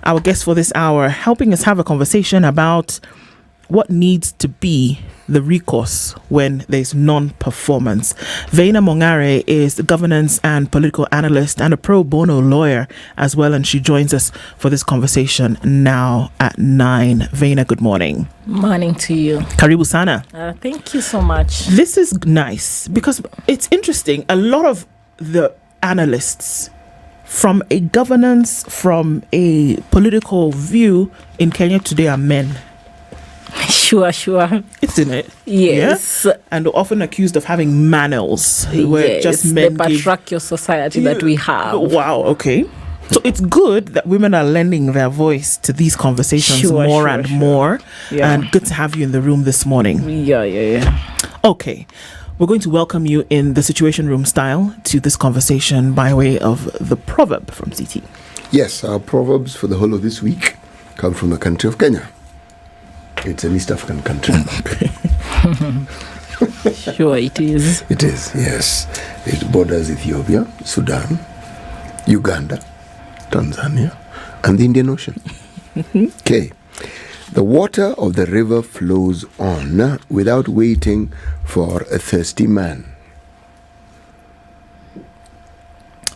our guest for this hour, helping us have a conversation about what needs to be the recourse when there's non-performance. Veinna Mongare is the governance and political analyst and a pro-bono lawyer as well, and she joins us for this conversation now at 9. Veinna, good morning. Morning to you. Karibu sana. Thank you so much. This is nice because it's interesting. A lot of the analysts from a governance, from a political view in Kenya today are men. Sure. Isn't it? Yes. Yeah? And often accused of having manners. Where just men the patriarchal society that we have. Wow, okay. So it's good that women are lending their voice to these conversations more. Yeah. And good to have you in the room this morning. Yeah. Okay. We're going to welcome you in the Situation Room style to this conversation by way of the proverb from CT. Yes, our proverbs for the whole of this week come from the country of Kenya. It's an East African country. Sure, it is. It is, yes. It borders Ethiopia, Sudan, Uganda, Tanzania, and the Indian Ocean. Okay. The water of the river flows on without waiting for a thirsty man.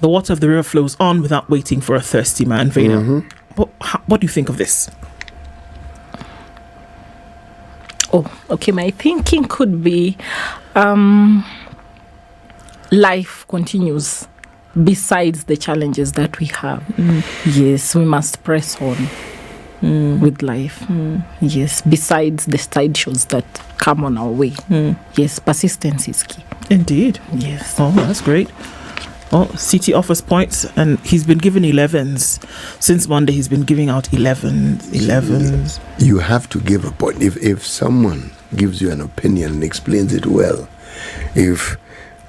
The water of the river flows on without waiting for a thirsty man. Veinna, what do you think of this? Oh, okay. My thinking could be life continues besides the challenges that we have. Yes, we must press on with life. Yes, besides the side shows that come on our way. Yes, persistence is key. Indeed. Yes. Oh, that's great. Well, CT offers points, and he's been given 11s. Since Monday, he's been giving out 11s. You have to give a point. If someone gives you an opinion and explains it well, if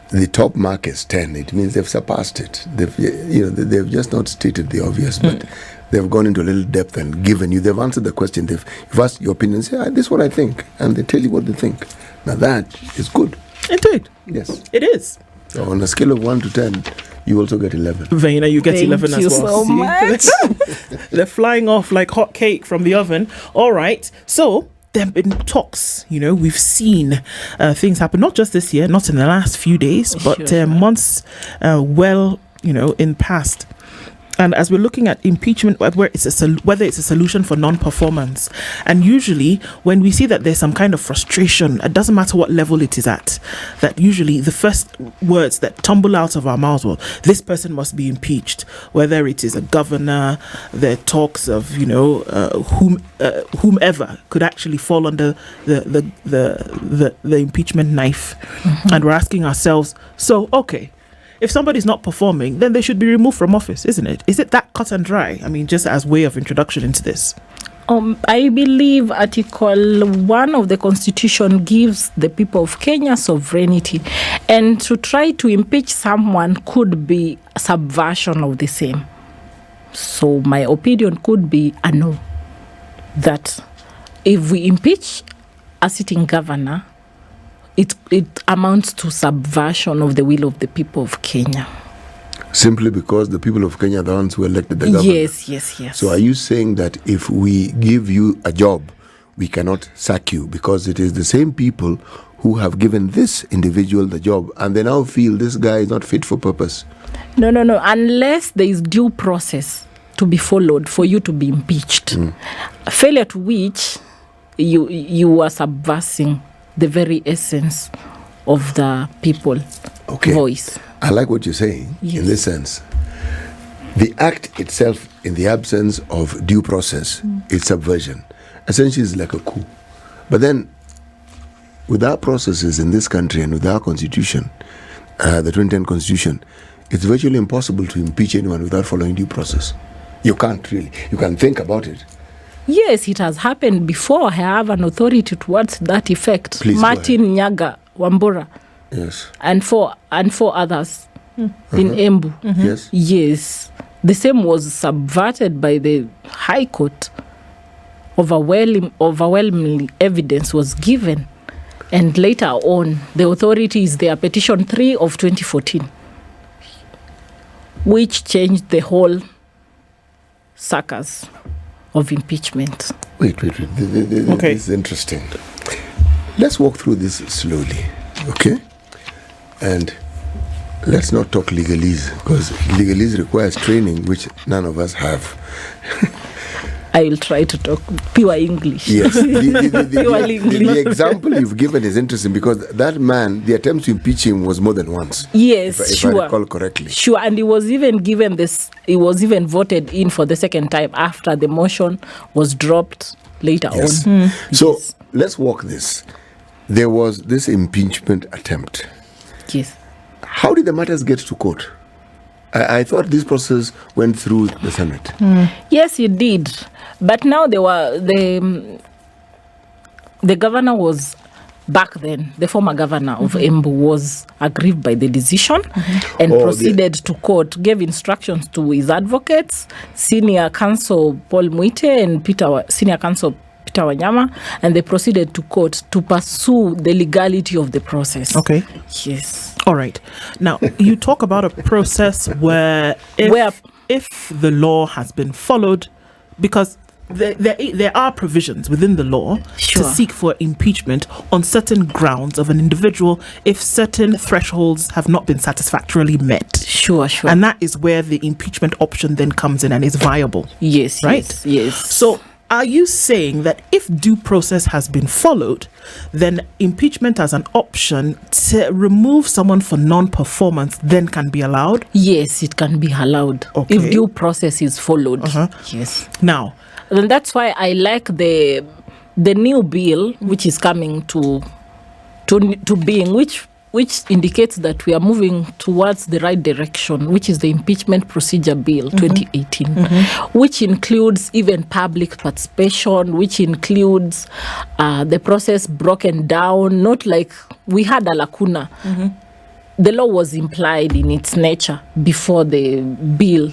the top mark is 10, it means they've surpassed it. They've just not stated the obvious, but they've gone into a little depth and given you. They've answered the question. You've asked your opinion. Say, this is what I think, and they tell you what they think. Now that is good. Indeed. Yes, it is. So on a scale of 1 to 10, you also get 11. Veinna, you get 11 as well. Thank you so much. They're flying off like hot cake from the oven. All right. So there have been talks. We've seen things happen, not just this year, not in the last few days, but months in past. And as we're looking at impeachment, whether it's a solution for non-performance, and usually when we see that there's some kind of frustration, it doesn't matter what level it is at, that usually the first words that tumble out of our mouths, well, this person must be impeached. Whether it is a governor, there are talks of whomever could actually fall under the impeachment knife, and we're asking ourselves, so okay. If somebody's not performing, then they should be removed from office, isn't it? Is it that cut and dry? I mean, just as way of introduction into this. I believe Article 1 of the Constitution gives the people of Kenya sovereignty. And to try to impeach someone could be subversion of the same. So my opinion could be a no. That if we impeach a sitting governor, it amounts to subversion of the will of the people of Kenya. Simply because the people of Kenya are the ones who elected the government? Yes. So are you saying that if we give you a job, we cannot sack you because it is the same people who have given this individual the job and they now feel this guy is not fit for purpose? No. Unless there is due process to be followed for you to be impeached. Failure to which you are subversing the very essence of the people voice. I like what you're saying in this sense. The act itself, in the absence of due process, is subversion. Essentially, it's like a coup. But then, with our processes in this country and with our constitution, the 2010 constitution, it's virtually impossible to impeach anyone without following due process. You can't really. You can think about it. Yes, it has happened before. I have an authority towards that effect. Please Martin Nyaga, Wambura. Yes. And four others in Embu. Yes. The same was subverted by the High Court. Overwhelming evidence was given. And later on, the authorities, their petition 3 of 2014, which changed the whole circus of impeachment. Wait. Okay. This is interesting. Let's walk through this slowly, okay? And let's not talk legalese, because legalese requires training, which none of us have. I will try to talk pure English. Yes. The example you've given is interesting, because that man, the attempt to impeach him was more than once. Yes, if I recall correctly. Sure, and he was even given this, he was even voted in for the second time after the motion was dropped later on. So let's walk this. There was this impeachment attempt. Yes. How did the matters get to court? I thought this process went through the Senate. Yes, it did. But now the governor was, back then, the former governor of Embu was aggrieved by the decision and proceeded to court, gave instructions to his advocates, senior counsel Paul Muite and senior counsel Peter Wanyama, and they proceeded to court to pursue the legality of the process. Okay. Yes. All right. Now, you talk about a process where if the law has been followed, because there are provisions within the law to seek for impeachment on certain grounds of an individual if certain thresholds have not been satisfactorily met. Sure. And that is where the impeachment option then comes in and is viable. Yes, right? Yes. So are you saying that if due process has been followed, then impeachment as an option to remove someone for non-performance then can be allowed? Yes, it can be allowed if due process is followed. Yes. Now, and that's why I like the new bill which is coming to being, which indicates that we are moving towards the right direction, which is the Impeachment Procedure Bill 2018, which includes even public participation, which includes the process broken down, not like we had a lacuna. The law was implied in its nature before the bill.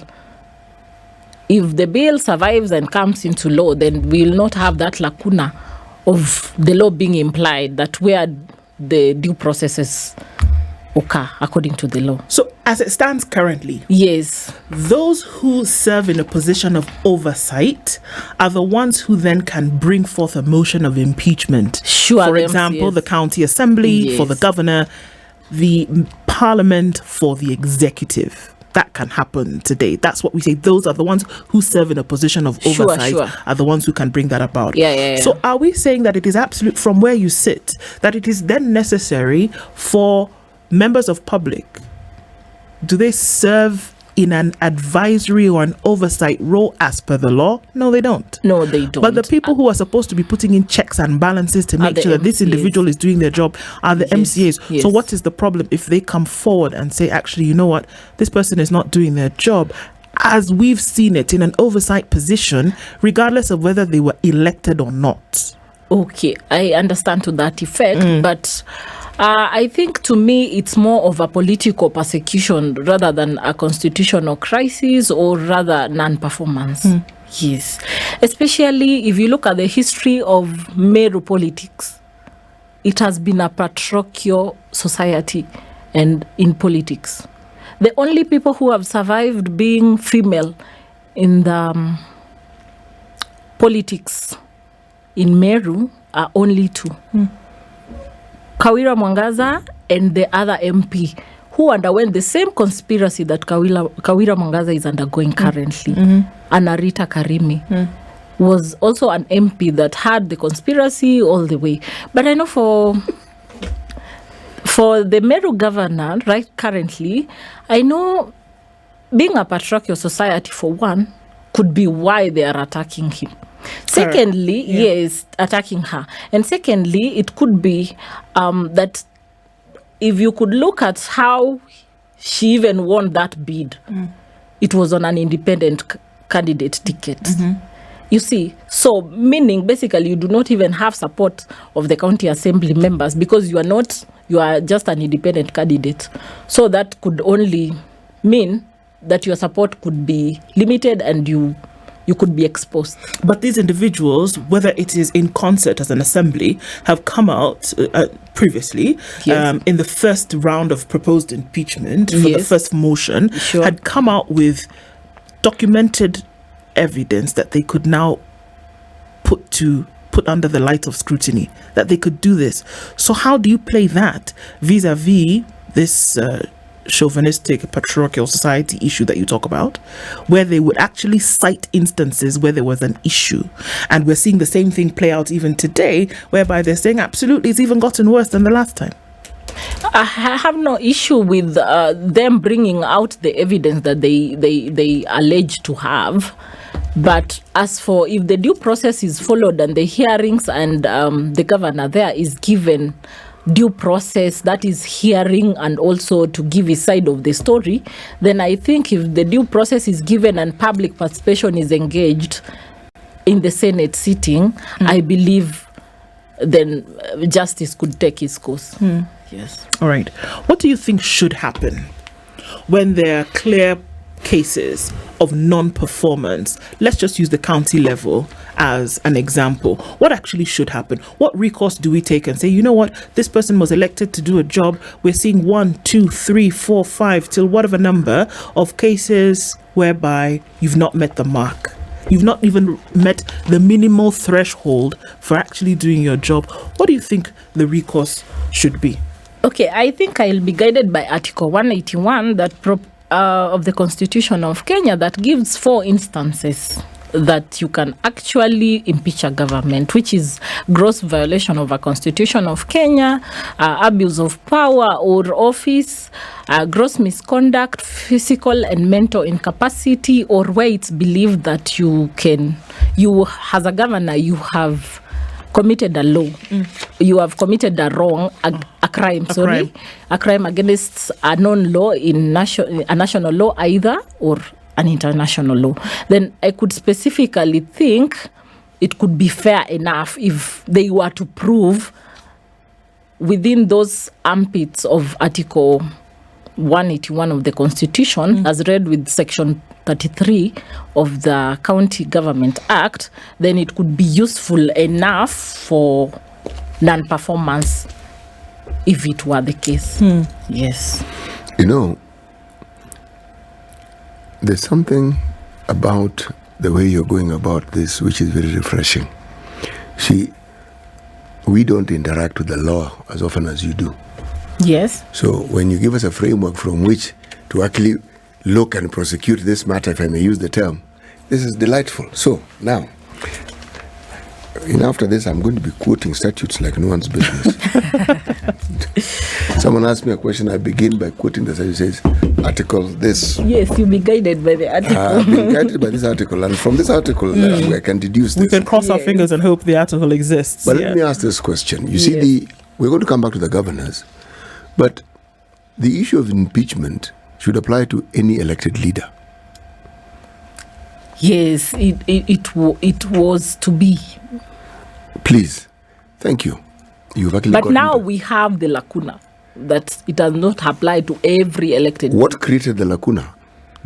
If the bill survives and comes into law, then we will not have that lacuna of the law being implied, that where the due processes occur according to the law. So as it stands currently, yes, those who serve in a position of oversight are the ones who then can bring forth a motion of impeachment. Sure. For example, the county assembly for the governor, the parliament for the executive. That can happen today. That's what we say. Those are the ones who serve in a position of oversight are the ones who can bring that about. Yeah. So are we saying that it is absolute from where you sit, that it is then necessary for members of public? Do they serve in an advisory or an oversight role as per the law? No, they don't. No, they don't. But the people who are supposed to be putting in checks and balances to make sure that this individual is doing their job are the MCAs. Yes. So what is the problem if they come forward and say, actually, you know what, this person is not doing their job, as we've seen it in an oversight position, regardless of whether they were elected or not? Okay, I understand to that effect, but I think to me it's more of a political persecution rather than a constitutional crisis or rather non-performance. Yes, especially if you look at the history of Meru politics, it has been a patriarchal society and in politics. The only people who have survived being female in the politics in Meru are only two. Kawira Mwangaza and the other MP who underwent the same conspiracy that Kawira Mwangaza is undergoing currently. Anarita Karimi was also an MP that had the conspiracy all the way. But I know for the Meru governor, right, currently, I know being a patriarchal society, for one, could be why they are attacking him. Secondly, yes, attacking her. And secondly, it could be that if you could look at how she even won that bid, it was on an independent candidate ticket. You see, so meaning basically you do not even have support of the county assembly members because you are just an independent candidate. So that could only mean that your support could be limited and you could be exposed. But these individuals, whether it is in concert as an assembly, have come out previously in the first round of proposed impeachment for the first motion, had come out with documented evidence that they could now to put under the light of scrutiny, that they could do this. So how do you play that vis-a-vis this chauvinistic patriarchal society issue that you talk about, where they would actually cite instances where there was an issue? And we're seeing the same thing play out even today, whereby they're saying absolutely it's even gotten worse than the last time. I have no issue with them bringing out the evidence that they allege to have. But as for if the due process is followed and the hearings and the governor there is given due process, that is hearing and also to give his side of the story, then I think if the due process is given and public participation is engaged in the Senate sitting, I believe then justice could take its course. Yes. All right. What do you think should happen when there are clear cases of non-performance? Let's just use the county level as an example. What actually should happen? What recourse do we take and say, you know what, this person was elected to do a job. We're seeing 1, 2, 3, 4, 5 till whatever number of cases whereby you've not met the mark. You've not even met the minimal threshold for actually doing your job. What do you think the recourse should be? Okay, I think I'll be guided by Article 181 that of the Constitution of Kenya that gives 4 instances that you can actually impeach a government, which is gross violation of a Constitution of Kenya, abuse of power or office, gross misconduct, physical and mental incapacity, or where it's believed that you as a governor, you have committed a law, you have committed a wrong, a crime, a crime against a known law in a national law either, or an international law. Then I could specifically think it could be fair enough if they were to prove within those ambits of Article 181 of the Constitution, as read with Section 33 of the County Government Act, then it could be useful enough for non-performance if it were the case. Yes. You know, there's something about the way you're going about this which is very refreshing. See, we don't interact with the law as often as you do. Yes. So when you give us a framework from which to actually look and prosecute this matter, if I may use the term, this is delightful. So now, after this, I'm going to be quoting statutes like no one's business. Someone asked me a question, I begin by quoting the statute. Says, article this. Yes, you'll be guided by the article. I've been guided by this article, and from this article, I can deduce this. We can cross our fingers and hope the article exists. But let me ask this question. You see, we're going to come back to the governors, but the issue of impeachment should apply to any elected leader. Yes, it was to be. Please, thank you. You've actually but now we have the lacuna that it does not apply to every elected. What created the lacuna?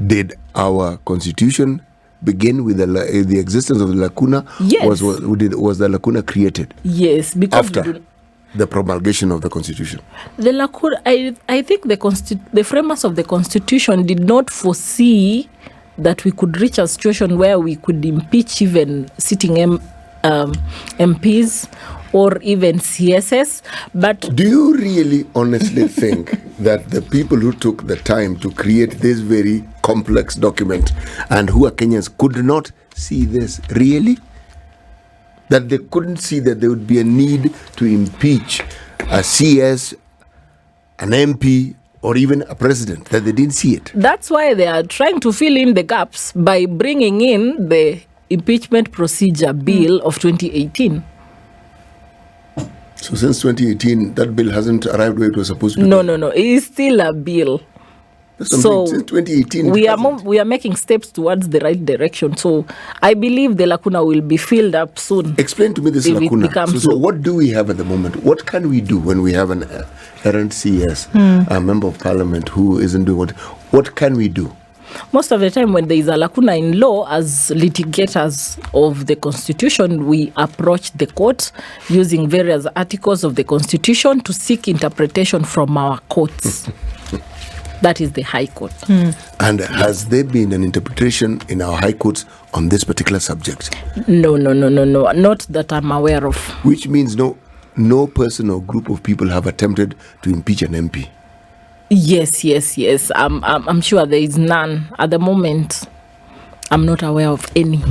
Did our constitution begin with the existence of the lacuna? Yes. Was the lacuna created? Yes, because after the promulgation of the constitution. The lacuna, I think the framers of the constitution did not foresee that we could reach a situation where we could impeach even sitting MPs or even CSS. But do you really honestly think that the people who took the time to create this very complex document and who are Kenyans could not see this? Really? That they couldn't see that there would be a need to impeach a CS, an MP, or even a president, that they didn't see it? That's why they are trying to fill in the gaps by bringing in the impeachment procedure bill of 2018. So since 2018, that bill hasn't arrived where it was supposed to be? No. It is still a bill. So since 2018, we are making steps towards the right direction. So I believe the lacuna will be filled up soon. Explain to me this lacuna. So what do we have at the moment? What can we do when we have an errant CS, a member of parliament who isn't doing what can we do? Most of the time when there is a lacuna in law, as litigators of the Constitution, we approach the court using various articles of the Constitution to seek interpretation from our courts. That is the High Court. And has there been an interpretation in our high courts on this particular subject? No. Not that I'm aware of. Which means no person or group of people have attempted to impeach an MP. Yes. I'm sure there is none at the moment. I'm not aware of any.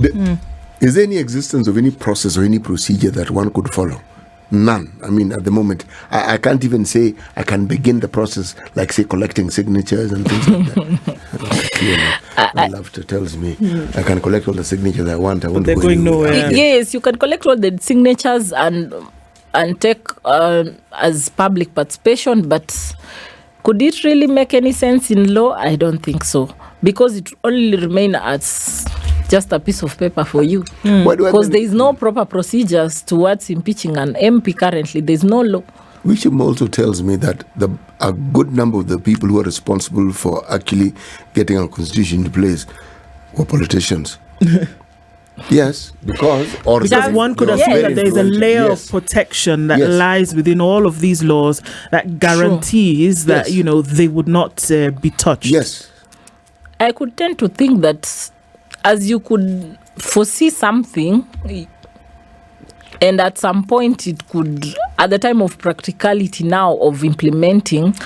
Is there any existence of any process or any procedure that one could follow? None. I mean, at the moment, I can't even say I can begin the process, like, say, collecting signatures and things like that. My laughter tells me I can collect all the signatures I want. I won't they're go going anywhere. nowhere. Yes, you can collect all the signatures and take as public participation, but could it really make any sense in law? I don't think so, because it only remain as just a piece of paper for you. Because there is no proper procedures towards impeaching an MP currently. There is no law. Which also tells me that a good number of the people who are responsible for actually getting our constitution into place were politicians. Yes, because one could assume that there is a layer of protection that lies within all of these laws that guarantees that they would not be touched. Yes, I could tend to think that as you could foresee something, and at some point it could, at the time of practicality now of implementing,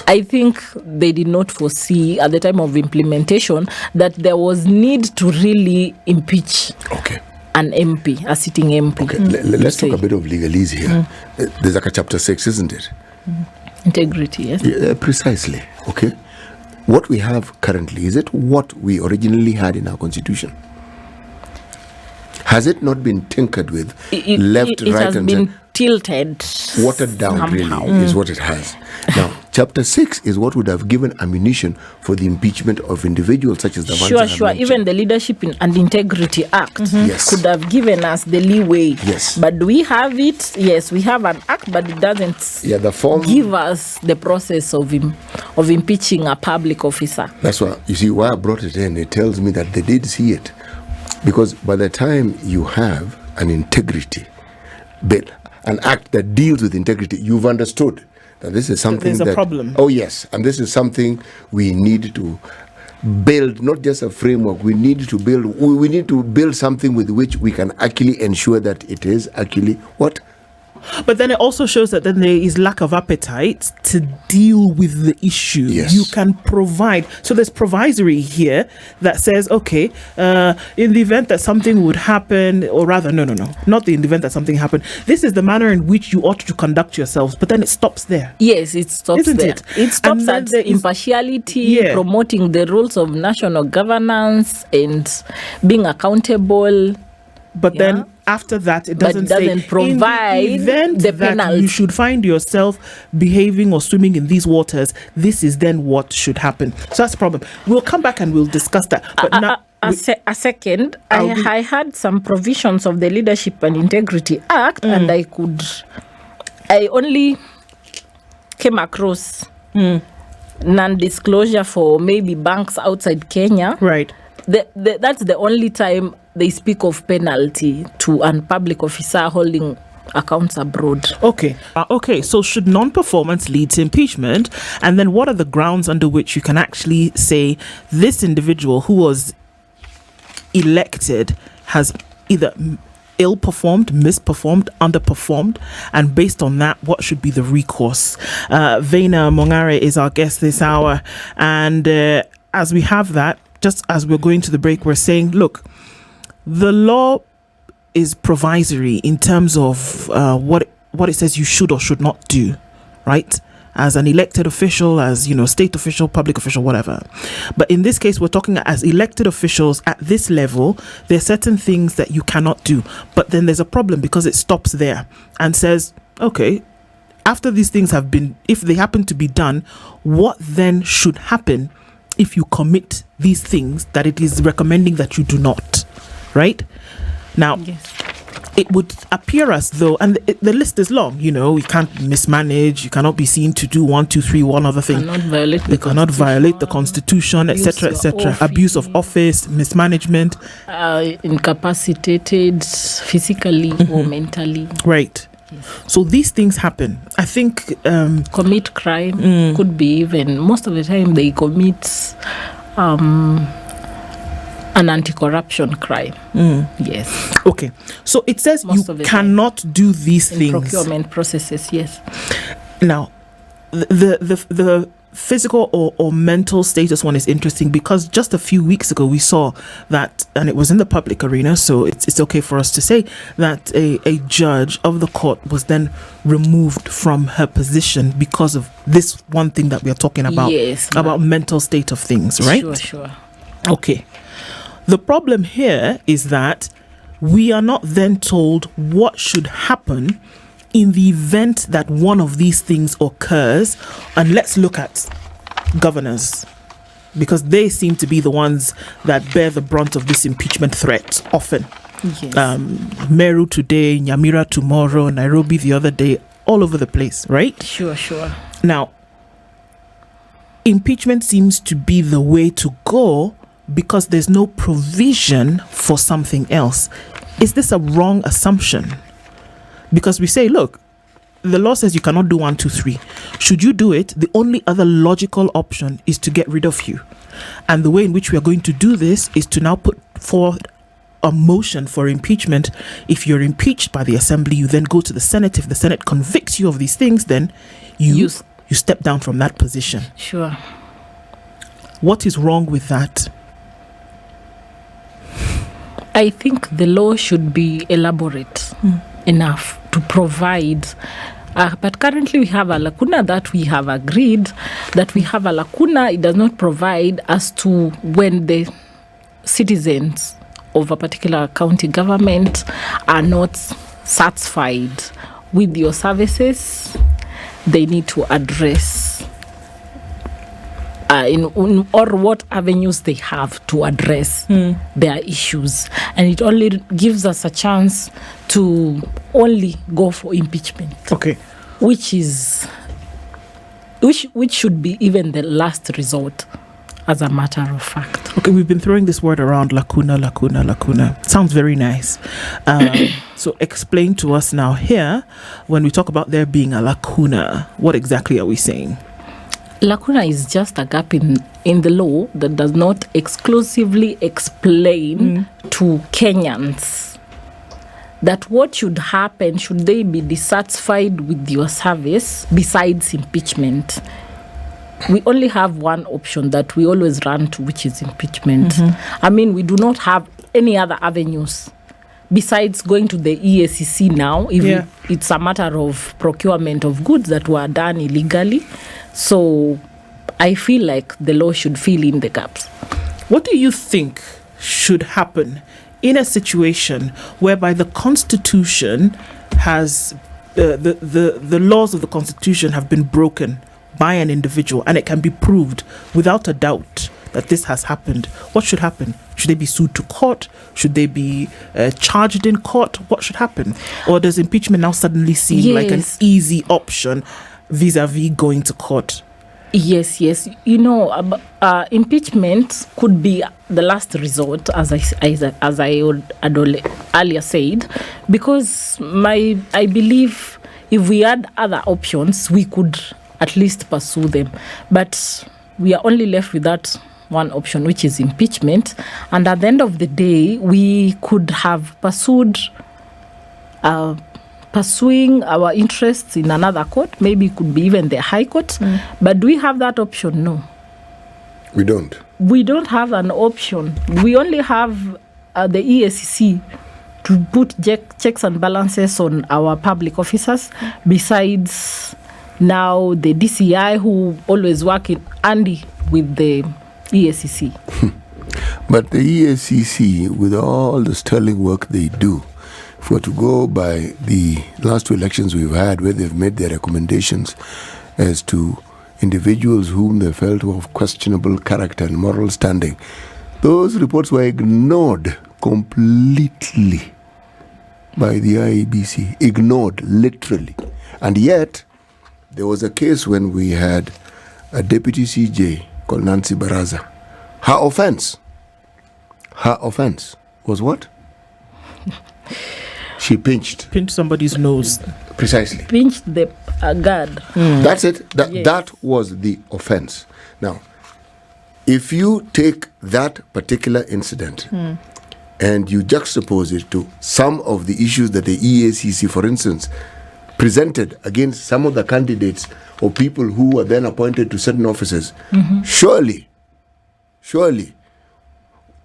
I think they did not foresee at the time of implementation that there was need to really impeach an MP, a sitting MP. Okay, let's talk a bit of legalese here. There's like a chapter 6, isn't it? Integrity, yes. Yeah, precisely. Okay. What we have currently, is it what we originally had in our constitution? Has it not been tinkered with, left, right, has and been tilted, watered down? somehow. Really, is what it has. Now, chapter 6 is what would have given ammunition for the impeachment of individuals such as the ones I Sure. mentioned. Even the Leadership and Integrity Act could have given us the leeway. Yes. But do we have it? Yes, we have an act, but it doesn't the form give us the process of impeaching a public officer. That's why, you see, why I brought it in. It tells me that they did see it. Because by the time you have an integrity bill, an act that deals with integrity, you've understood that this is something there's a problem. Oh, yes. And this is something we need to build, not just a framework. We need to build something with which we can actually ensure that it is actually what? But then it also shows that then there is lack of appetite to deal with the issue. Yes. You can provide. So there's provisory here that says, okay, in the event that something would happen, or rather, no, not in the event that something happened. This is the manner in which you ought to conduct yourselves. But then it stops there. Yes, it stops Isn't there. it? It stops And then at impartiality, promoting the rules of national governance and being accountable. But then after that, it doesn't provide in the event the that penalty. you should find yourself behaving or swimming in these waters. This is then what should happen. So that's the problem. We'll come back and we'll discuss that. But now, a second, I had some provisions of the Leadership and Integrity Act, and I only came across non-disclosure for maybe banks outside Kenya. right. That's the only time they speak of penalty to a public officer holding accounts abroad. Okay. So should non-performance lead to impeachment? And then what are the grounds under which you can actually say this individual who was elected has either ill-performed, misperformed, underperformed, and based on that, what should be the recourse? Veinna Mongare is our guest this hour, and as we have that, just as we're going to the break, we're saying, look, the law is provisory in terms of what it says you should or should not do, right? As an elected official, as state official, public official, whatever. But in this case, we're talking as elected officials at this level. There are certain things that you cannot do, but then there's a problem because it stops there and says, okay, after these things have been, if they happen to be done, what then should happen if you commit these things that it is recommending that you do not, right? Now, it would appear as though, and the list is long, you can't mismanage, you cannot be seen to do 1, 2, 3, one other thing. You cannot violate the constitution, etc., etc. Abuse of office, mismanagement. Incapacitated physically or mentally. Right. So these things happen. I think commit crime could be even most of the time they commit an anti-corruption crime. Yes. Okay. So it says Most you of the cannot do these in things. procurement processes. Yes. Now, the physical or mental status one is interesting because just a few weeks ago we saw that, and it was in the public arena, so it's okay for us to say that a judge of the court was then removed from her position because of this one thing that we are talking about. Yes, about mental state of things, right? Sure. Okay. The problem here is that we are not then told what should happen in the event that one of these things occurs. And let's look at governors, because they seem to be the ones that bear the brunt of this impeachment threat often. Yes. Meru today, Nyamira tomorrow, Nairobi the other day, all over the place, right? Sure. Now, impeachment seems to be the way to go because there's no provision for something else. Is this a wrong assumption? Because we say, look, the law says you cannot do 1, 2, 3. Should you do it, the only other logical option is to get rid of you. And the way in which we are going to do this is to now put forward a motion for impeachment. If you're impeached by the assembly, you then go to the Senate. If the Senate convicts you of these things, then you step down from that position. Sure. What is wrong with that? I think the law should be elaborate enough to provide. But currently we have a lacuna that we have agreed that we have a lacuna. It does not provide as to when the citizens of a particular county government are not satisfied with your services, they need to address or what avenues they have to address their issues. And it only gives us a chance to only go for impeachment. Okay. Which should be even the last resort, as a matter of fact. Okay, we've been throwing this word around, lacuna. Sounds very nice. So explain to us now here, when we talk about there being a lacuna, what exactly are we saying? Lacuna is just a gap in the law that does not exclusively explain to Kenyans that what should happen should they be dissatisfied with your service besides impeachment. We only have one option that we always run to, which is impeachment. I mean, we do not have any other avenues besides going to the EACC now, if it's a matter of procurement of goods that were done illegally. So I feel like the law should fill in the gaps. What do you think should happen in a situation whereby the Constitution has the laws of the Constitution have been broken by an individual, and it can be proved without a doubt that this has happened? What should happen? Should they be sued to court? Should they be charged in court? What should happen? Or does impeachment now suddenly seem like an easy option vis-a-vis going to court? Yes. You know, impeachment could be the last resort, as I had earlier said, because I believe if we had other options, we could at least pursue them. But we are only left with that one option, which is impeachment. And at the end of the day, we could have pursuing our interests in another court. Maybe it could be even the High Court. But do we have that option? No. We don't. We don't have an option. We only have the EACC to put checks and balances on our public officers, besides now the DCI, who always work in handy with the EACC. But the EACC, with all the sterling work they do, if we're to go by the last 2 elections we've had, where they've made their recommendations as to individuals whom they felt to have questionable character and moral standing, those reports were ignored completely by the IEBC. Ignored, literally. And yet, there was a case when we had a deputy CJ called Nancy Baraza. Her offense was what? She pinched somebody's nose. Precisely. Pinched the guard. That's it. Yes. That was the offense. Now, if you take that particular incident and you juxtapose it to some of the issues that the EACC, for instance, presented against some of the candidates or people who were then appointed to certain offices, surely,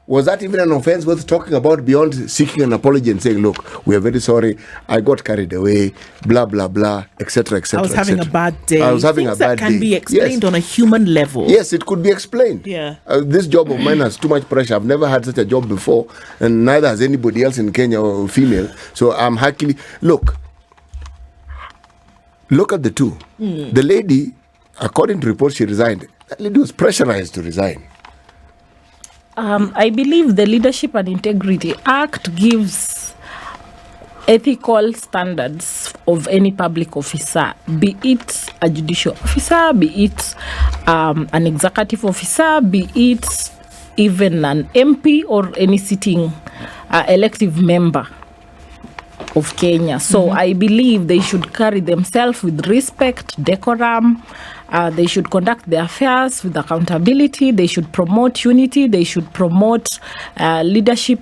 was that even an offense worth talking about beyond seeking an apology and saying, look, we are very sorry, I got carried away, blah, blah, blah, etc., etc. I was having a bad day. I was having a bad day. Things that can be explained on a human level. Yes, it could be explained. Yeah. This job of mine has too much pressure. I've never had such a job before, and neither has anybody else in Kenya or female. So I'm happily... Look at the two. The lady, according to reports, she resigned. That lady was pressurized to resign. I believe the Leadership and Integrity Act gives ethical standards of any public officer, be it a judicial officer, be it an executive officer, be it even an MP or any sitting elective member of Kenya. So I believe they should carry themselves with respect, decorum. They should conduct their affairs with accountability. They should promote unity. They should promote leadership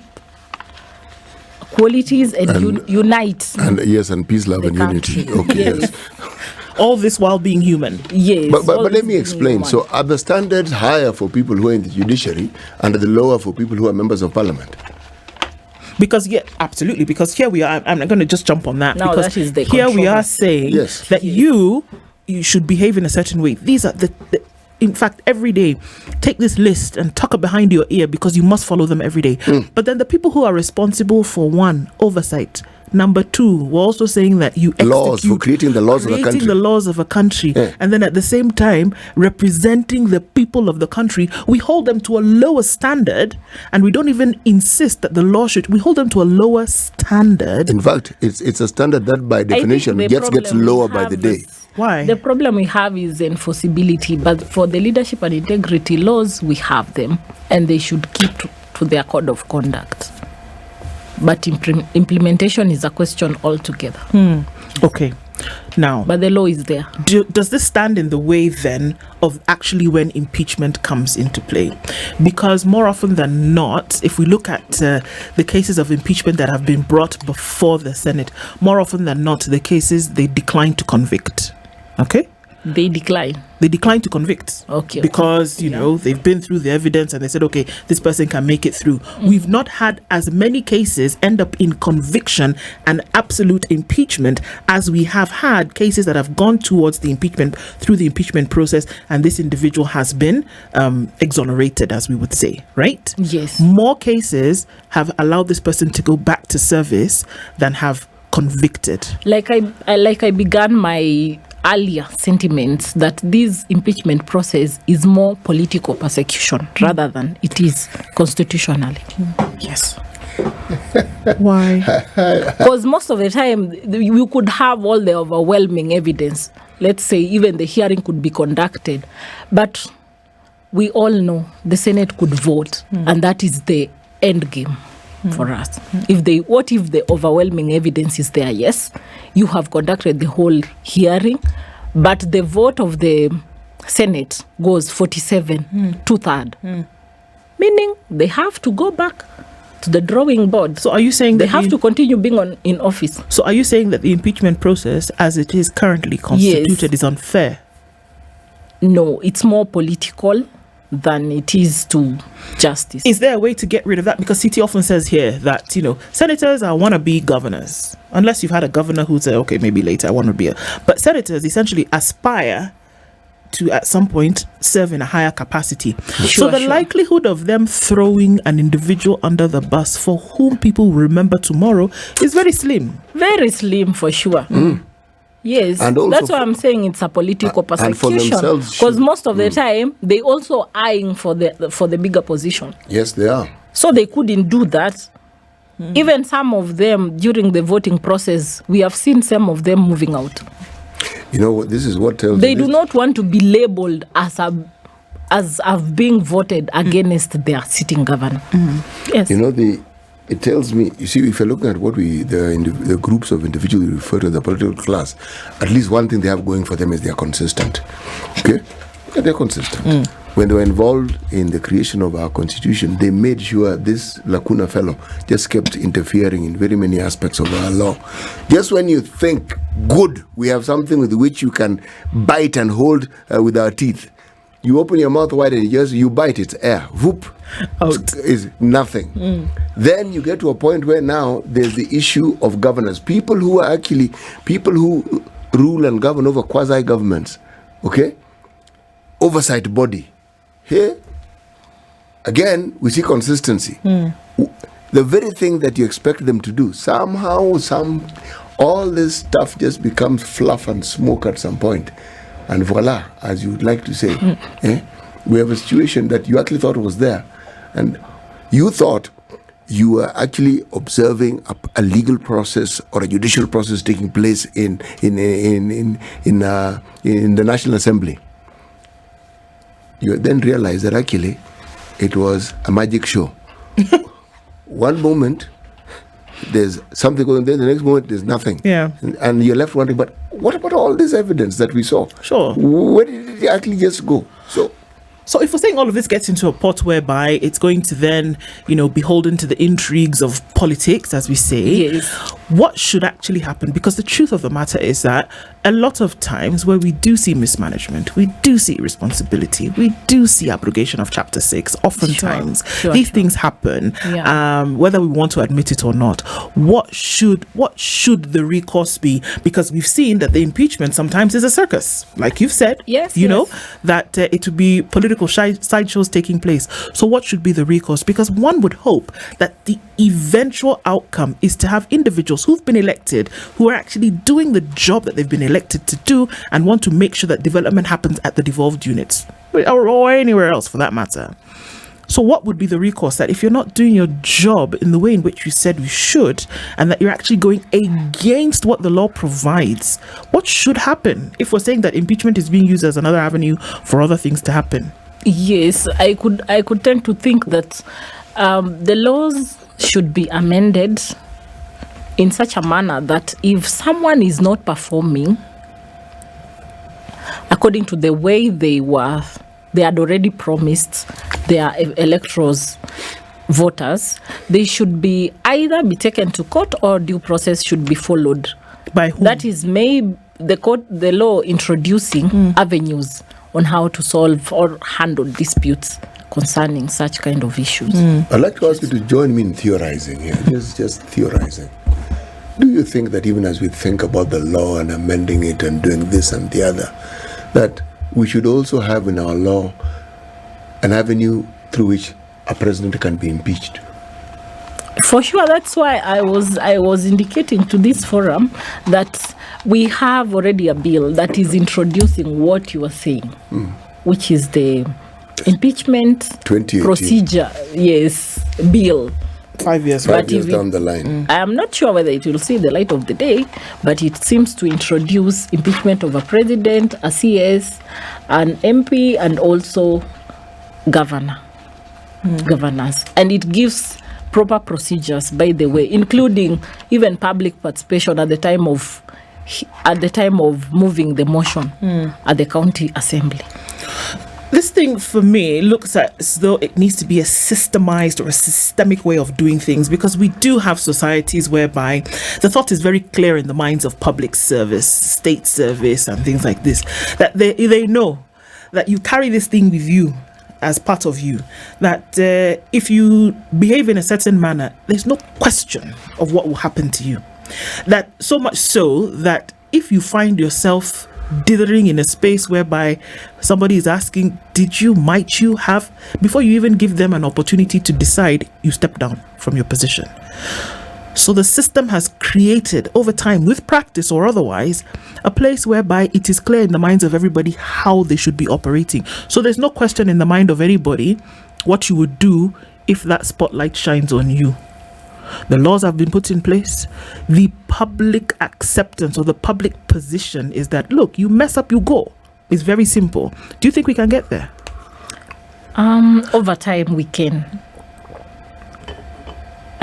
qualities and unite. And yes, and peace, love, and unity. Okay, yes. All this while being human. Yes. But let me explain. So are the standards higher for people who are in the judiciary and are the lower for people who are members of parliament? Because absolutely. Because here we are. I'm going to just jump on that. Now because that is the here we are saying that you should behave in a certain way. These are in fact, every day, take this list and tuck it behind your ear because you must follow them every day. But then the people who are responsible for one, oversight. Number two, we're also saying that you laws for creating the laws of a country. Creating the laws of a country. And then at the same time, representing the people of the country. We hold them to a lower standard, and we don't even insist that the law should. We hold them to a lower standard. In fact, it's a standard that by definition gets lower by the day. Why? The problem we have is enforceability, but for the leadership and integrity laws, we have them, and they should keep to their code of conduct. But implementation is a question altogether. Okay. Now, but the law is there. Does this stand in the way then of actually when impeachment comes into play? Because more often than not, if we look at the cases of impeachment that have been brought before the Senate, more often than not, the cases, they decline to convict. Okay? They decline. They decline to convict. Okay. Because, you know, they've been through the evidence and they said, okay, this person can make it through. We've not had as many cases end up in conviction and absolute impeachment as we have had cases that have gone towards the impeachment, through the impeachment process, and this individual has been exonerated, as we would say, right? Yes. More cases have allowed this person to go back to service than have convicted. Like I began my earlier sentiments that this impeachment process is more political persecution rather than it is constitutionally. Yes. Why? Because most of the time you could have all the overwhelming evidence. Let's say even the hearing could be conducted, but we all know the Senate could vote, and that is the end game for us. What if the overwhelming evidence is there? Yes, you have conducted the whole hearing, but the vote of the Senate goes 47, two-thirds. Meaning they have to go back to the drawing board. So are you saying they have to continue being in office? So are you saying that the impeachment process, as it is currently constituted, is unfair? No, it's more political than it is to justice. Is there a way to get rid of that? Because CT often says here that, you know, senators are wannabe governors. Unless you've had a governor who said, okay, maybe later I want to be But senators essentially aspire to, at some point, serve in a higher capacity. So the likelihood of them throwing an individual under the bus for whom people will remember tomorrow is very slim. Very slim, for sure. Yes, and that's why I'm saying it's a political persecution. Because most of the time, they also eyeing for the bigger position. Yes, they are. So they couldn't do that. Even some of them, during the voting process, we have seen some of them moving out. You know, this is what tells they do not want to be labeled as being voted against their sitting governor. Yes. You know, it tells me, you see, if you're looking at what the groups of individuals we refer to the political class, at least one thing they have going for them is they're consistent. Okay? Yeah, they're consistent. When they were involved in the creation of our constitution, they made sure this lacuna fellow just kept interfering in very many aspects of our law. Just when you think, good, we have something with which you can bite and hold with our teeth, you open your mouth wide and you bite, it's air. Whoop. Out. Is nothing. Then you get to a point where now there's the issue of governance. People who rule and govern over quasi-governments. Okay? Oversight body. Here, again, we see consistency. The very thing that you expect them to do, somehow, all this stuff just becomes fluff and smoke at some point. And voila, as you would like to say, we have a situation that you actually thought was there. And you thought you were actually observing a legal process or a judicial process taking place in the National Assembly. You then realize that actually it was a magic show. One moment there's something going there, the next moment there's nothing. Yeah. And you're left wondering, but what about all this evidence that we saw? Sure. Where did it actually just go? So if we're saying all of this gets into a pot whereby it's going to then, beholden to the intrigues of politics, as we say, yes, what should actually happen? Because the truth of the matter is that a lot of times where we do see mismanagement, we do see irresponsibility, we do see abrogation of Chapter 6, oftentimes these things happen, whether we want to admit it or not. What should the recourse be? Because we've seen that the impeachment sometimes is a circus, like you've said, know, that it would be political sideshows taking place. So what should be the recourse? Because one would hope that the eventual outcome is to have individuals who've been elected, who are actually doing the job that they've been elected to do and want to make sure that development happens at the devolved units or anywhere else for that matter. So what would be the recourse? That if you're not doing your job in the way in which you said you should, and that you're actually going against what the law provides, what should happen if we're saying that impeachment is being used as another avenue for other things to happen? Yes, I could tend to think that the laws should be amended in such a manner that if someone is not performing according to the way they had already promised their electors, voters, they should be either be taken to court or due process should be followed. By whom? That is, the law introducing avenues on how to solve or handle disputes concerning such kind of issues. I'd like to ask you to join me in theorizing here, just theorizing. Do you think that even as we think about the law and amending it and doing this and the other, that we should also have in our law an avenue through which a president can be impeached? For sure, that's why I was indicating to this forum that we have already a bill that is introducing what you are saying, which is the impeachment procedure, bill. 5 years down the line. I am not sure whether it will see the light of the day, but it seems to introduce impeachment of a president, a CS, an MP, and also governors. And it gives proper procedures, by the way, including even public participation at the time of moving the motion at the county assembly. This thing for me looks as though it needs to be a systemized or a systemic way of doing things, because we do have societies whereby the thought is very clear in the minds of public service, state service and things like this, that they know that you carry this thing with you as part of you, that if you behave in a certain manner, there's no question of what will happen to you. That so much so that if you find yourself dithering in a space whereby somebody is asking, might you have, before you even give them an opportunity to decide, you step down from your position. So the system has created over time, with practice or otherwise, a place whereby it is clear in the minds of everybody how they should be operating. So there's no question in the mind of anybody what you would do if that spotlight shines on you. The laws have been put in place. The public acceptance or the public position is that, look, you mess up, you go. It's very simple. Do you think we can get there?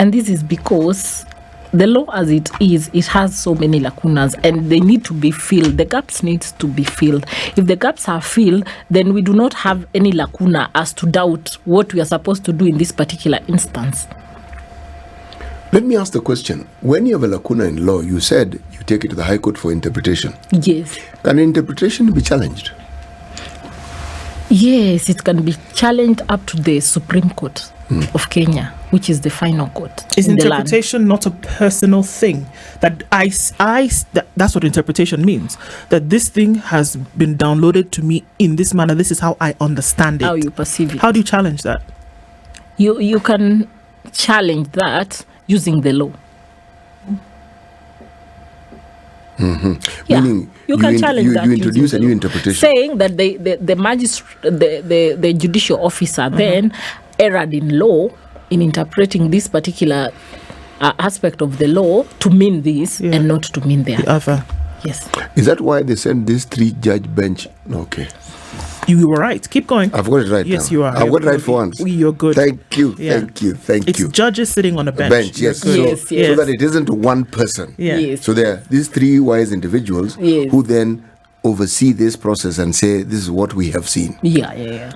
And this is because the law as it is, it has so many lacunas and they need to be filled. The gaps need to be filled. If the gaps are filled, then we do not have any lacuna as to doubt what we are supposed to do in this particular instance. Let me ask the question. When you have a lacuna in law, you said you take it to the High Court for interpretation. Yes. Can interpretation be challenged? Yes, it can be challenged up to the Supreme Court of Kenya, which is the final court. Is in the land. interpretation not a personal thing? That that's what interpretation means. That this thing has been downloaded to me in this manner. This is how I understand it. How you perceive it. How do you challenge that? You can challenge that using the law. Yeah, Meaning you can challenge that. You introduce a new interpretation. Saying that the magistrate, the judicial officer then erred in law in interpreting this particular aspect of the law to mean this and not to mean the other. Yes. Is that why they sent this 3-judge bench? Okay. You were right. Keep going. I've got it right. Yes, now. you are. I've got it right for once. You're good. Thank you. Yeah. Thank you. It's judges sitting on a bench. Yes. So, Yes. so that it isn't one person. Yeah. Yes. So there are these 3 wise individuals Yes. who then oversee this process and say, this is what we have seen. Yeah.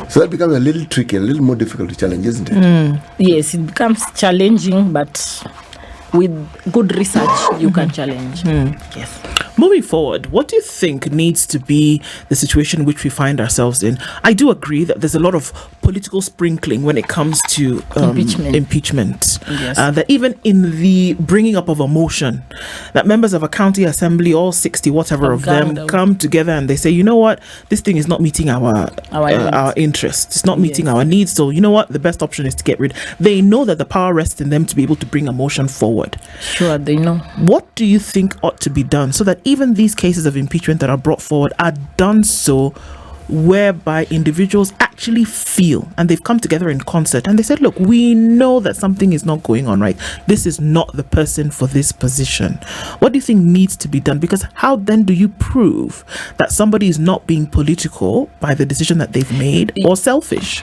So that becomes a little tricky, a little more difficult to challenge, isn't it? Yes, it becomes challenging, but with good research, you can challenge. Yes. Moving forward, what do you think needs to be the situation in which we find ourselves in? I do agree that there's a lot of political sprinkling when it comes to impeachment. Yes. That even in the bringing up of a motion, that members of a county assembly, all 60 whatever of them, come together and they say, you know what, this thing is not meeting our interests. It's not meeting our needs. So you know what, the best option is to get rid. They know that the power rests in them to be able to bring a motion forward. Sure, they know. What do you think ought to be done so that even these cases of impeachment that are brought forward are done so whereby individuals actually feel, and they've come together in concert and they said, look, we know that something is not going on right. This is not the person for this position. What do you think needs to be done? Because how then do you prove that somebody is not being political by the decision that they've made or selfish?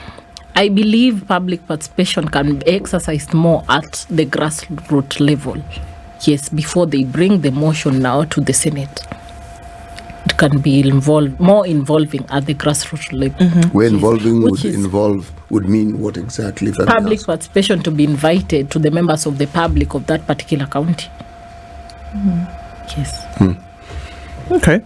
I believe public participation can be exercised more at the grassroots level. Yes, before they bring the motion now to the Senate. It can be more involving at the grassroots level. Where involving would mean what exactly? Public participation to be invited to the members of the public of that particular county. Yes. Okay.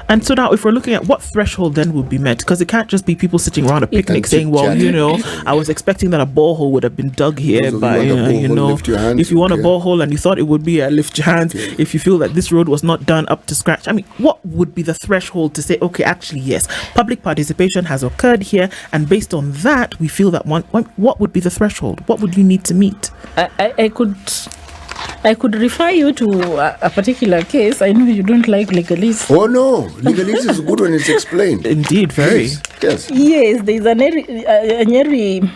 And so now if we're looking at what threshold then would be met, because it can't just be people sitting around a picnic saying, well, you know, I was expecting that a borehole would have been dug here by, you know, if you want a borehole and you thought it would be, lift your hand. If you feel that this road was not done up to scratch. I mean, what would be the threshold to say, okay, actually, yes, public participation has occurred here. And based on that, we feel that what would be the threshold? What would you need to meet? I could refer you to a particular case. I know you don't like legalese. Oh no, legalese is good when it's explained. Indeed, very. Yes. Yes, there is a Nyeri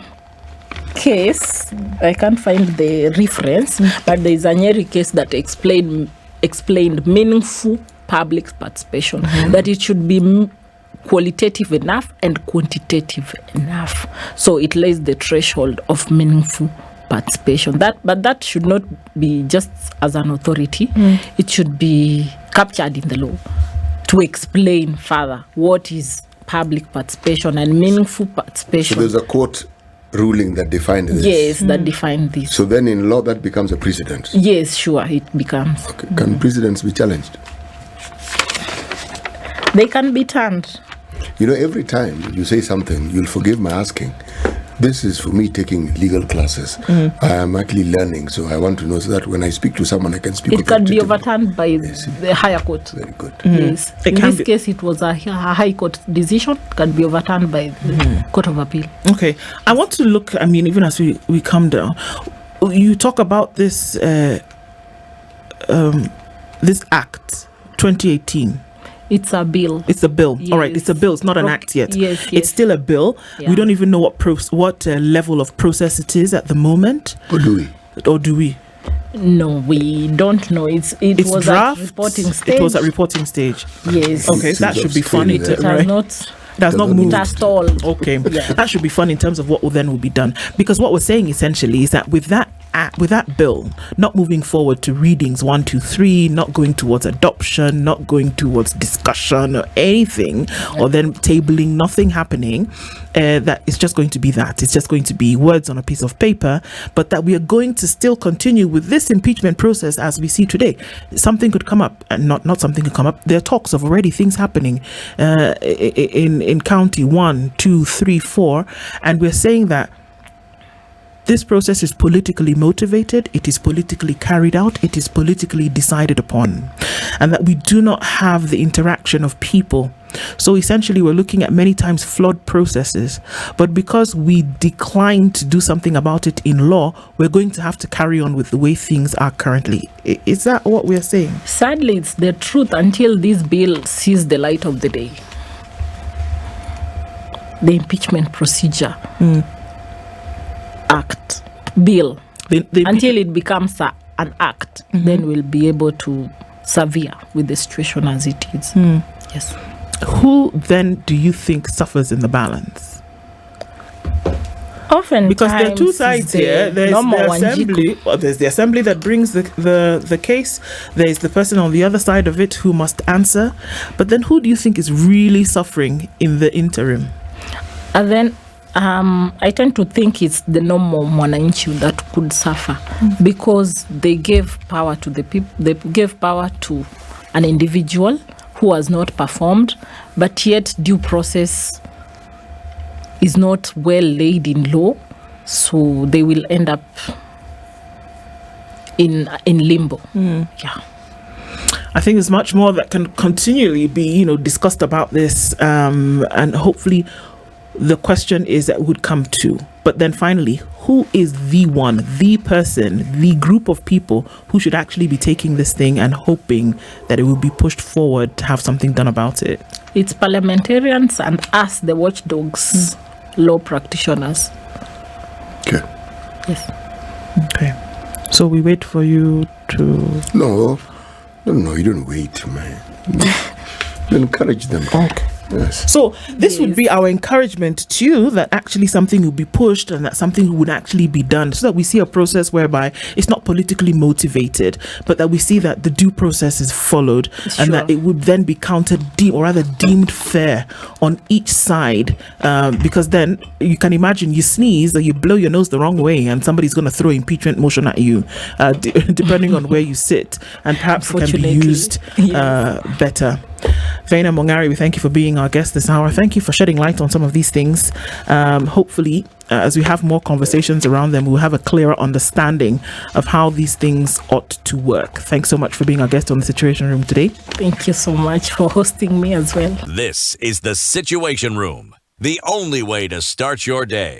case. I can't find the reference, but there is a Nyeri case that explained meaningful public participation. That it should be qualitative enough and quantitative enough. So it lays the threshold of meaningful participation. But that should not be just as an authority. It should be captured in the law to explain further what is public participation and meaningful participation. So there's a court ruling that defined this. Yes, that defined this. So then in law that becomes a precedent. Yes, sure, it becomes. Okay. Can precedents be challenged? They can be turned. You know, every time you say something, you'll forgive my asking. This is for me taking legal classes. I am actually learning, so I want to know so that when I speak to someone, I can speak. It can be overturned by the higher court. Very good. Yes. In this case, it was a high court decision. It can be overturned by the Court of Appeal. Okay. I want to look, I mean, even as we come down, you talk about this this act, 2018. It's a bill. It's a bill. Yes. All right, it's a bill. It's not an act yet. Yes. It's still a bill. Yeah. We don't even know what level of process it is at the moment. Or do we? Or do we? No, we don't know. It was draft. at reporting stage. It was at reporting stage. Yes. Okay, that should be funny. It has not That's not moved. That's all. Okay, that should be fun in terms of what will be done, because what we're saying essentially is that with that bill not moving forward to readings 1, 2, 3, not going towards adoption, not going towards discussion or anything, or then tabling, nothing happening, that it's just going to be that. It's just going to be words on a piece of paper, but that we are going to still continue with this impeachment process as we see today. Something could come up, and not something could come up. There are talks of already things happening in county 1, 2, 3, 4, and we're saying that this process is politically motivated, it is politically carried out, it is politically decided upon, and that we do not have the interaction of people. So essentially we're looking at many times flawed processes, but because we decline to do something about it in law, we're going to have to carry on with the way things are currently. Is that what we're saying? Sadly, it's the truth until this bill sees the light of the day. The impeachment procedure. Act, bill, until it becomes an act, then we'll be able to severe with the situation as it is. Yes. Who then do you think suffers in the balance? Often, because there are two sides here. There's the assembly. Well, there's the assembly that brings the case. There's the person on the other side of it who must answer. But then, who do you think is really suffering in the interim? And then, I tend to think it's the normal mwananchi that could suffer, because they gave power to the people. They gave power to an individual who has not performed, but yet due process is not well laid in law, so they will end up in limbo. Yeah. I think there's much more that can continually be, discussed about this, and hopefully the question is that would come to. But then finally, who is the one, the person, the group of people who should actually be taking this thing and hoping that it will be pushed forward to have something done about it? It's parliamentarians and us, the watchdogs, law practitioners. Okay. Yes. Okay. So we wait for you to... No, you don't wait, man. You encourage them. Okay. Yes. So this would be our encouragement to you, that actually something will be pushed and that something would actually be done, so that we see a process whereby it's not politically motivated, but that we see that the due process is followed, and that it would then be counted, deemed fair on each side, because then you can imagine you sneeze or you blow your nose the wrong way and somebody's going to throw impeachment motion at you, depending on where you sit, and perhaps it can be used better. Veinna, Mongare, we thank you for being our guest this hour. Thank you for shedding light on some of these things. Hopefully, as we have more conversations around them, we'll have a clearer understanding of how these things ought to work. Thanks so much for being our guest on the Situation Room today. Thank you so much for hosting me as well. This is the Situation Room, the only way to start your day.